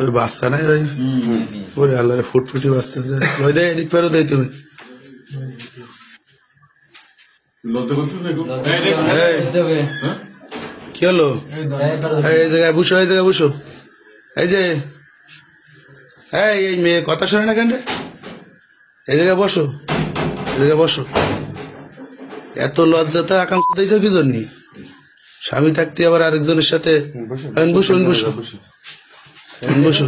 ওই বাচ্চা নাই ওই ওরে আল্লাহরে ফুটফুটি বাচ্চা ওই দেয় এদিক ফেরো দেয় তুমি কি হলো এই জায়গায় বসো এই জায়গায় বসো এই যে এই মেয়ে কথা শোনে না কেন রে এই জায়গায় বসো এই জায়গায় বসো এত লজ্জাতে আকাঙ্ক্ষা দিয়েছ কি জন্য স্বামী থাকতে আবার আরেকজনের সাথে বসো বসো বসো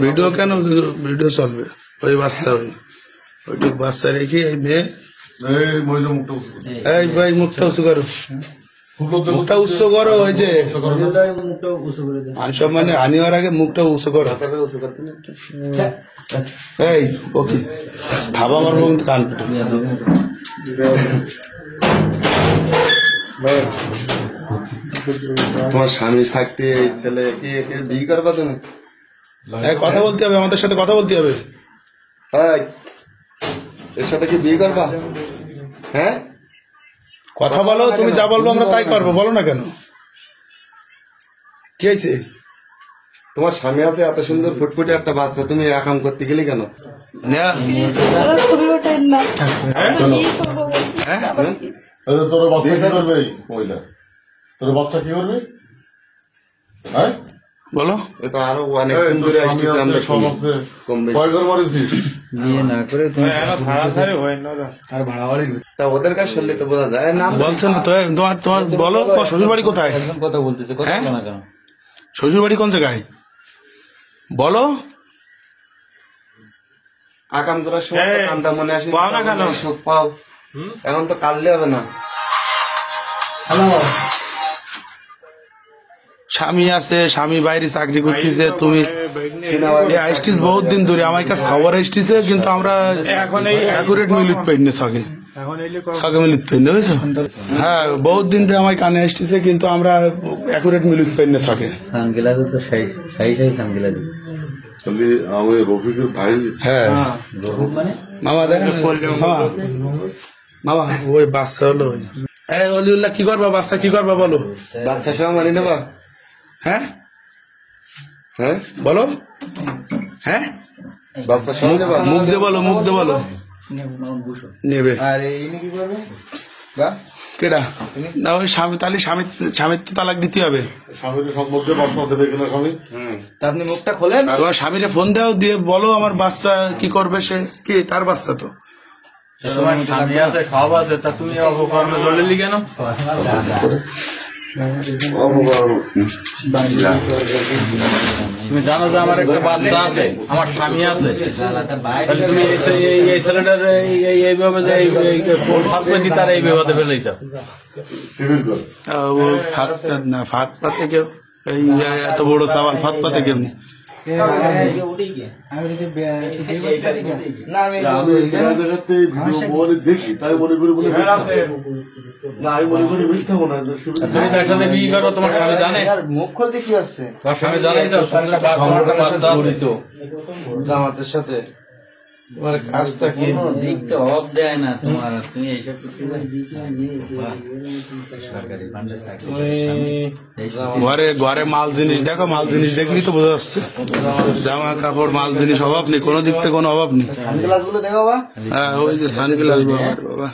ভিডিও কেন ভিডিও চলবে ওই বাচ্চা ওইটুক বাচ্চা রেখে এই মেয়ে এই ভাই মুখটা উঁচু করো মুখটা উঁচু করো ওই যে মানে হানি হওয়ার আগে মুখটা উঁচু করো এই ওকে ভাবা মারবো কিন্তু কান তোমার স্বামী থাকতে এই ছেলে বিয়ে করবা তুমি কথা বলতে হবে আমাদের সাথে কথা বলতে হবে এর সাথে কি বিয়ে করবা হ্যাঁ কথা বলো তুমি যা বলবো আমরা তাই করবো বলো না কেন কি হয়েছে তোমার স্বামী আছে এত সুন্দর ফুটফুটে একটা বাচ্চা তুমি একাম করতে গেলে কেন তোর বাচ্চা কি করবে মহিলা তোর বাচ্চা কি করবে হ্যাঁ বলো এ তো আরো অনেক দিন ধরে আসতেছে আমরা সমাজে কম বেশি কয় ঘর মারিছিস বিয়ে না করে তুমি আর ভাড়া বাড়ি তা ওদের কাছে শুনলে তো বোঝা যায় না বলছে না তো তোমার বলো শ্বশুর বাড়ি কোথায় একদম কথা বলতেছে কথা বলো না কেন শ্বশুর বাড়ি কোন জায়গায় বলো আকাম করার সময় তো কান্দা মনে আসে সুখ পাও এখন তো কাটলে হবে না স্বামী আছে স্বামী বাইরে চাকরি করতেছে তুমি আসছিস বহুত দিন ধরে আমার কাছে খবর আসতেছে কিন্তু আমরা এখন অ্যাকুরেট মিলিত পাইনি সকে সকে মিলিত পাইনি বুঝছো হ্যাঁ বহুত দিন ধরে আমার কানে আসতেছে কিন্তু আমরা অ্যাকুরেট মিলিত পাইনি সকে সানগিলাস তো সাই সানগিলাস হ্যাঁ মামা দেখ মামা ওই বাচ্চা হলো এই অলিউল্লাহ কি করবা বাচ্চা কি করবা বলো বাচ্চা সহ মানি নেবা হ্যাঁ হ্যাঁ বলো হ্যাঁ বাচ্চা সহ নেবা মুখ দিয়ে বলো মুখ দিয়ে বলো নেবে আর ইনি কি করবে কেডা না ওই স্বামী তাহলে স্বামীর তো তালাক দিতে হবে স্বামীর সম্পর্কে বাচ্চা দেবে কিনা স্বামী তা আপনি মুখটা খোলেন তোমার স্বামীরে ফোন দাও দিয়ে বলো আমার বাচ্চা কি করবে সে কি তার বাচ্চা তো তোমার স্বামী আছে সব আছে তা তুমি অপকর্মে চলে কেন তুমি জানো যে আমার একটা বাচ্চা আছে আমার স্বামী আছে তুমি এই ছেলেটার এইভাবে যে তার এই বিপদে ফেলেছ না ফাঁদ পাতে কেউ এই এত বড় সওয়াল ফাঁদ পাতে কেমনি দেখি তাই মনে করি বলে না আমি মনে করি মিথ্যা মনে হয় তুমি তার সাথে বিয়ে করো তোমার স্বামী জানে মুখ খুলতে কি আছে তোমার স্বামী জানে জামাতের সাথে তোমার কাজটা কি দিকটা অফ দেয় না তোমার তুমি এইসব করতে সরকারি ফান্ডে ঘরে ঘরে মাল জিনিস দেখো মাল জিনিস দেখলি তো বোঝা যাচ্ছে জামা কাপড় মাল জিনিস অভাব নেই কোনো দিক থেকে কোনো অভাব নেই সানগ্লাস গুলো দেখো বা হ্যাঁ ওই যে সানগ্লাস বাবা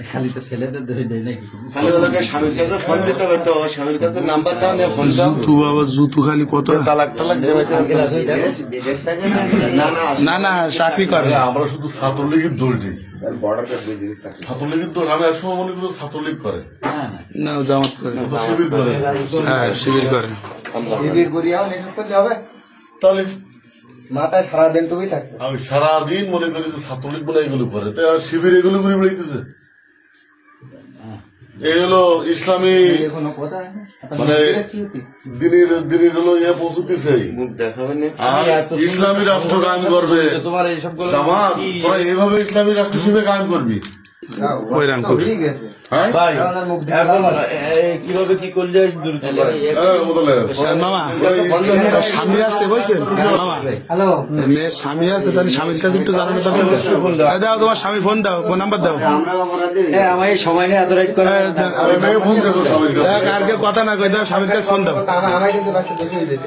খালি তো ছেলেদের ধরে দেয় নাকি স্বামীর কাছে ফোন দিতে হবে তো স্বামীর কাছে নাম্বার দাও না ফোন দাও তুই বাবা জুতু খালি কত তালাক দেবে না না চাকরি করে আমরা শুধু ছাত্রলীগের দোষ দিই ছাত্রলীগের দোষ আমি এক সময় মনে করি ছাত্রলীগ করে না জামাত করে শিবির করে হ্যাঁ শিবির করে শিবির করিয়াও নেশা করলে হবে তাহলে মাথায় সারাদিন টুকুই থাকবে আমি সারাদিন মনে করি যে ছাত্রলীগ বলে এগুলো করে তাই আর শিবির এগুলো করে বেড়াইতেছে এই হলো ইসলামী মানে দিনের হলো ইয়ে পৌঁছতেছে মুখ দেখাবে না ইসলামী রাষ্ট্র কায়েম করবে জামাত তোরা এইভাবে ইসলামী রাষ্ট্র কিভাবে কায়েম করবি ওইরাম করি কিভাবে কি করলে মামা স্বামী আছে বুঝছেন মামা হ্যালো মেয়ের স্বামী আছে তাহলে স্বামীর কাছে একটু জানানো দরকার দাও তোমার স্বামী ফোন দাও ফোন নাম্বার দাও আমার এই সময় নিয়ে এত রাইট করে আর কেউ কথা না কই দাও স্বামীর কাছে ফোন দাও আমার কিন্তু বাসা বেশি হয়ে যেত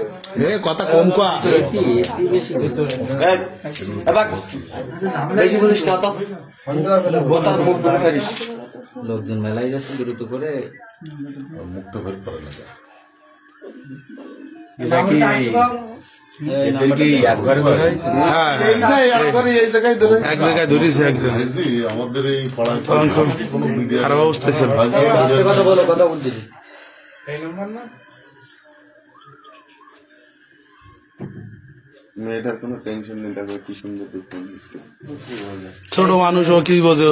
কথা কম কোয়া বেশি বুঝিস না তো বোতার মুখ বুঝে থাকিস লোকজন মেলাই যাচ্ছে দ্রুত করে মুখটা বের করে না এটা কি এদের কি একবারে বের হয়েছে? হ্যাঁ এই জায়গায় ধরে এক জায়গায় ধরিস একজন ভাইজি, আমাদের এই পাড়ায় তখন খুব কোনো মিডিয়া খারাপ অবস্থা ছিল কথা বলো কথা বলতেছি মেয়েটার কোনো টেনশন নেই, দেখো কি সুন্দর দেখতে ছোট মানুষ ও কি বোঝো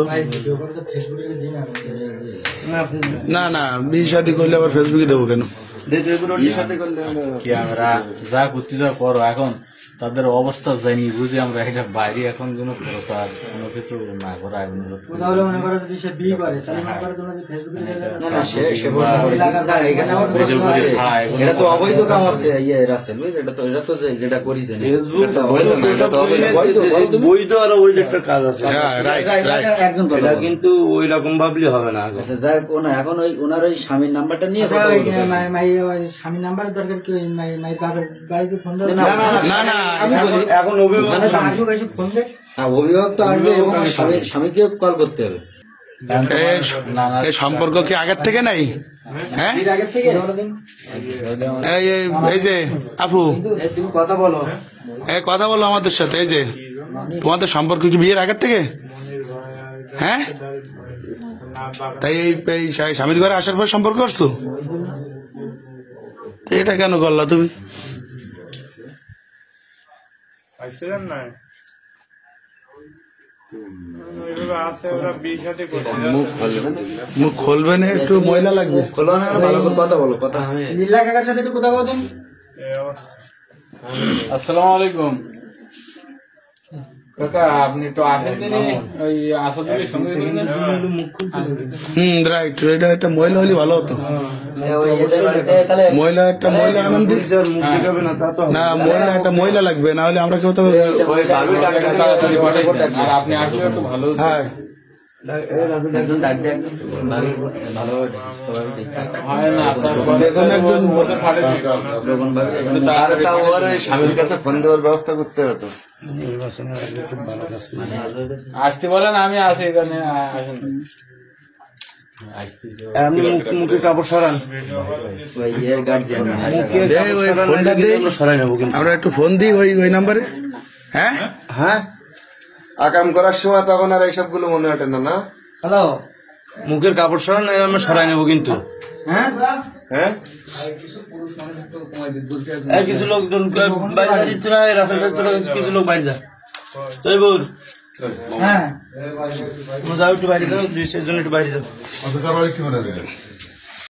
না না বিয়ে শাদী করলে আবার ফেসবুকে দেবো কেন বিয়ের সাথে করলে কি আমরা যা করতে যা করো এখন তাদের অবস্থা জানি বুঝে আমরা এটা বাইরে এখন যেন প্রচার কোনো কিছু না করা অনুরোধ করি। তাহলে মনে করো যদি সে বিয়ে করে তাহলে মনে করো তোমরা যে ফেসবুকে না না সে প্রশ্ন করে না, এখানে আমার প্রশ্ন আছে এটা তো অবৈধ কাম আছে রাসেল বুঝলি এটা তো যেটা করিছে না এটা বৈধ না, এটা তো হবে না। বৈধ আর অবৈধ একটা কাজ আছে হ্যাঁ রাইট রাইট একজন এটা কিন্তু ওই রকম ভাবলে হবে না আচ্ছা যাই হোক, না এখন ওই ওনার ওই স্বামীর নাম্বারটা নিয়ে কথা বলবো। স্বামীর নাম্বার দরকার কি ওই মায়ের বাবার বাড়িতে ফোন দাও না, না, না না আমি বলি এখন অভিভাবক আসুক এসে ফোন দেয় হ্যাঁ, অভিভাবক তো আসবে এবং স্বামীকে কল করতে হবে এই সম্পর্ক কি আগের থেকে নাই হ্যাঁ এর আগে থেকে এই যে আপু এই তুমি কথা বলো এই কথা বলো আমাদের সাথে এই যে তোমাদের সম্পর্ক কি বিয়ের আগের থেকে হ্যাঁ তাই এই স্বামীর ঘরে আসার পর সম্পর্ক করছো তো এটা কেন করলা তুমি মুখ খুলবে না। মুখ খুলবে না একটু ময়লা লাগবে খোলো না ভালো করে কথা বলো কথা নীলা কাকার সাথে একটু কথা বলো তুমি আসসালামু আলাইকুম কাকা আপনি একটু আসেন দিনে ওই আসাদুলের সঙ্গে রাইট এটা একটা ময়লা হলে ভালো হতো ওই এদের বাড়িতে তাহলে ময়লা একটা ময়লা আনন্দ মুখ দেখাবে না তা তো না ময়লা একটা ময়লা লাগবে না হলে আমরা কেউ তো ওই ভাবি ডাক্তার তাড়াতাড়ি পাঠাই দেন। আর আপনি আসলে একটু ভালো হতো। হ্যাঁ একজন ডাক দিয়ে একজন ভালো সবাই দেখতে হয় না স্যার দেখুন একজন বসে ফাটে রোগন ভাবে আরে তা ওর ওই স্বামীর কাছে ফোন দেওয়ার ব্যবস্থা করতে হতো। আসতে বলেন আমি আছি এখানে আসেন আসতেছি আপনি মুখে কাপড় সরান ওই এর গার্জিয়ান দে ওই ফোনটা দে সরাই নেবো কিন্তু আমরা একটু ফোন দিই ওই নাম্বারে হ্যাঁ হ্যাঁ আকাম করার সময় তখন আর এইসব গুলো মনে ওঠে না, না? হ্যালো মুখের কাপড় সরান আমরা সরাই নেবো কিন্তু হ্যাঁ হ্যাঁ এই কিছু লোক বাইরে দিচ্ছে না এই রাস্তাটা কিছু লোক বাইরে যা তুই বল হ্যাঁ যাও একটু বাইরে যাও জন্য একটু বাইরে যাও অন্ধকার হয় কি মানে